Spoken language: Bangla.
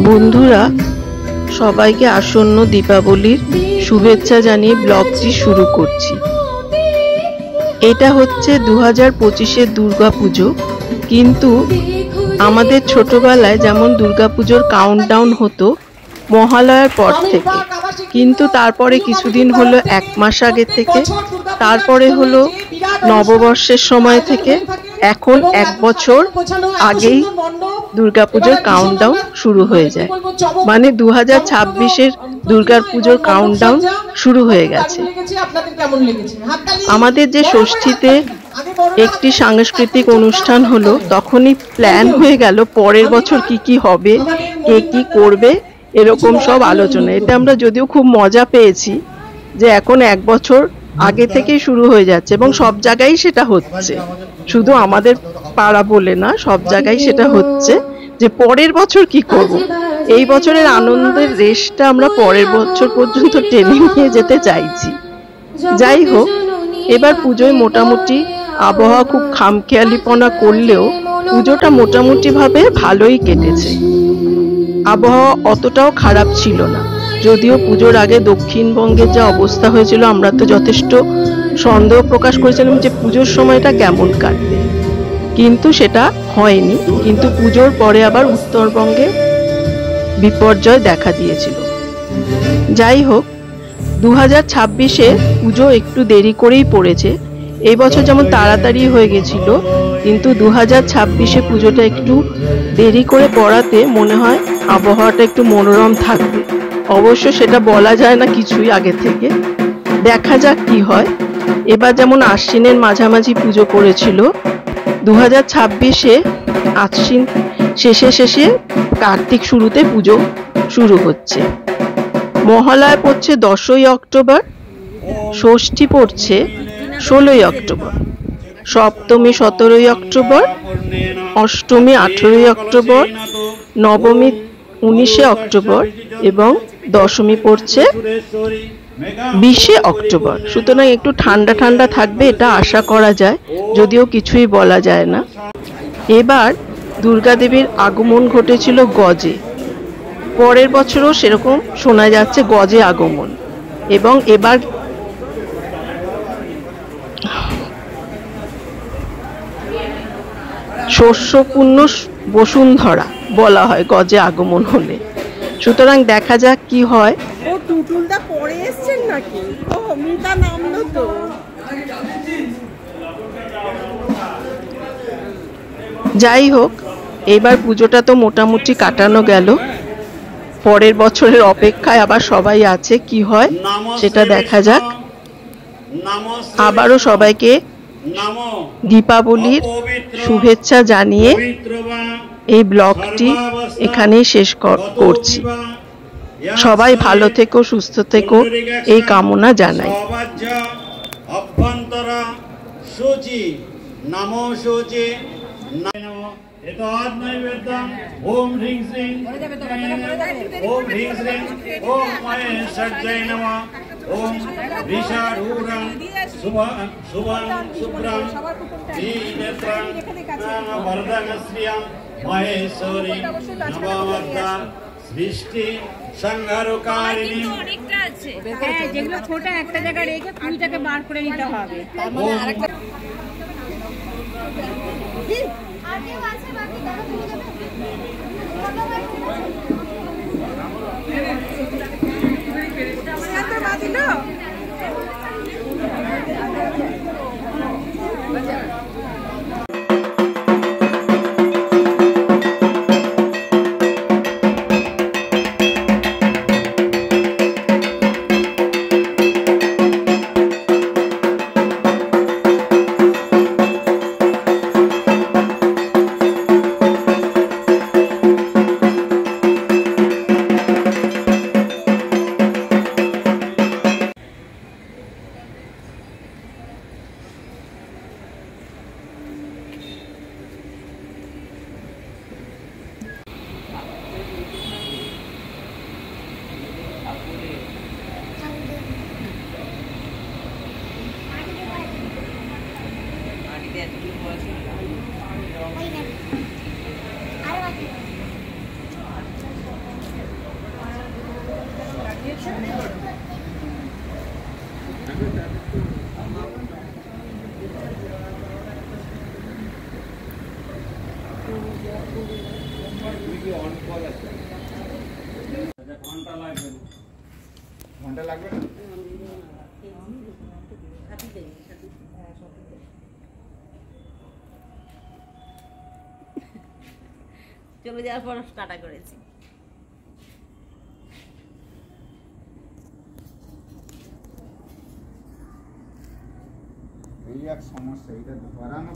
বন্ধুরা সবাইকে আসন্ন দীপাবলির শুভেচ্ছা জানিয়ে ব্লগটি শুরু করছি। এটা হচ্ছে 2025-এর দুর্গাপুজো, কিন্তু আমাদের ছোটবেলায় যেমন দুর্গাপুজোর কাউন্টডাউন হতো মহালয়ার পর থেকে, কিন্তু তারপরে কিছুদিন হলো 1 মাস আগে থেকে, তারপরে হলো নববর্ষের সময় থেকে, এখন 1 বছর আগেই দুর্গাপুজোর কাউন্টডাউন শুরু হয়ে যায়। মানে 2026-এর দুর্গাপুজোর কাউন্টডাউন শুরু হয়ে গেছে। আমাদের যে ষষ্ঠীতে একটি সাংস্কৃতিক অনুষ্ঠান হলো, তখনই প্ল্যান হয়ে গেল পরের বছর কি কি হবে, কে কি করবে, এরকম সব আলোচনা। এটা আমরা যদিও খুব মজা পেয়েছি যে এখন 1 বছর আগে থেকেই শুরু হয়ে যাচ্ছে এবং সব জায়গায় সেটা হচ্ছে, শুধু আমাদের পাড়া বলে না, সব জায়গায় সেটা হচ্ছে যে পরের বছর কি করব। এই বছরের আনন্দের রেশটা আমরা পরের বছর পর্যন্ত টেনে নিয়ে যেতে চাইছি। যাই হোক, এবার পুজোয় মোটামুটি আবহাওয়া খুব খামখেয়ালিপনা করলেও পুজোটা মোটামুটি ভাবে ভালোই কেটেছে। আবহাওয়া অতটাও খারাপ ছিল না, যদিও পুজোর আগে দক্ষিণবঙ্গের যা অবস্থা হয়েছিল আমরা তো যথেষ্ট সন্দেহ প্রকাশ করেছিলাম যে পুজোর সময়টা কেমন কাটবে, কিন্তু সেটা হয়নি। কিন্তু পুজোর পরে আবার উত্তরবঙ্গে বিপর্যয় দেখা দিয়েছিল। যাই হোক, 2026-এ পুজো একটু দেরি করেই পড়েছে। এই বছর যেমন তাড়াতাড়ি হয়ে গেছিল, কিন্তু 2026-এ পুজোটা একটু দেরি করে পড়াতে মনে হয় আবহাওয়াটা একটু মনোরম থাকবে। অবশ্য সেটা বলা যায় না কিছুই আগে থেকে, দেখা যাক কি হয়। এবার যেমন আশ্বিনের মাঝামাঝি পুজো পড়েছিল, 2026-এ আশ্বিন শেষে কার্তিক শুরুতে পুজো শুরু হচ্ছে। মহালয়া পড়ছে 10ই অক্টোবর, ষষ্ঠী পড়ছে 16ই অক্টোবর, সপ্তমী 17ই অক্টোবর, অষ্টমী 18ই অক্টোবর, নবমী 19শে অক্টোবর এবং দশমী পড়ছে 20শে অক্টোবর। সুতরাং একটু ঠান্ডা ঠান্ডা থাকবে এটা আশা করা যায়, যদিও কিছুই বলা যায় না। এবার দুর্গা দেবীর আগমন ঘটেছিল গজে। পরের বছরও সেরকম শোনা যাচ্ছে গজে আগমন, এবং এবার শস্যপূর্ণ বসুন্ধরা বলা হয় গজে আগমন হলে। সুতরাং দেখা যাক কি হয়। ও টুটুলদা পরে এসেছেন নাকি? ও মিতা নামলো তো। যাই হোক, এবার পুজোটা তো মোটামুটি কাটানো গেল। পরের বছরের অপেক্ষায় আবার সবাই আছে, কি হয় সেটা দেখা যাক। আবারও সবাইকে দীপাবলির শুভেচ্ছা জানিয়ে এই ব্লগটি এখানেই শেষ করছি। সবাই ভালো থেকো, সুস্থ থেকো, এই কামনা জানাই। ओम ह्रीं श्रीं ओम ह्रीं श्रीं ओम महेश्वर्यै नमः ओम ऋषारूढं शुभं शुभ्रं श्रीनेत्रं वरदनश्रियं महेश्वरी नववद्दा सृष्टि সংহারকারিণী। অনেকটা আছে, হ্যাঁ, যেগুলো ছোট একটা জায়গায় রেখে পুঁইটাকে বার করে নিতে হবে। ঘন্টা লাগবে না? চলে যাওয়ার পর টাটা করেছি। এই এক সমস্যা, এটা ধরানো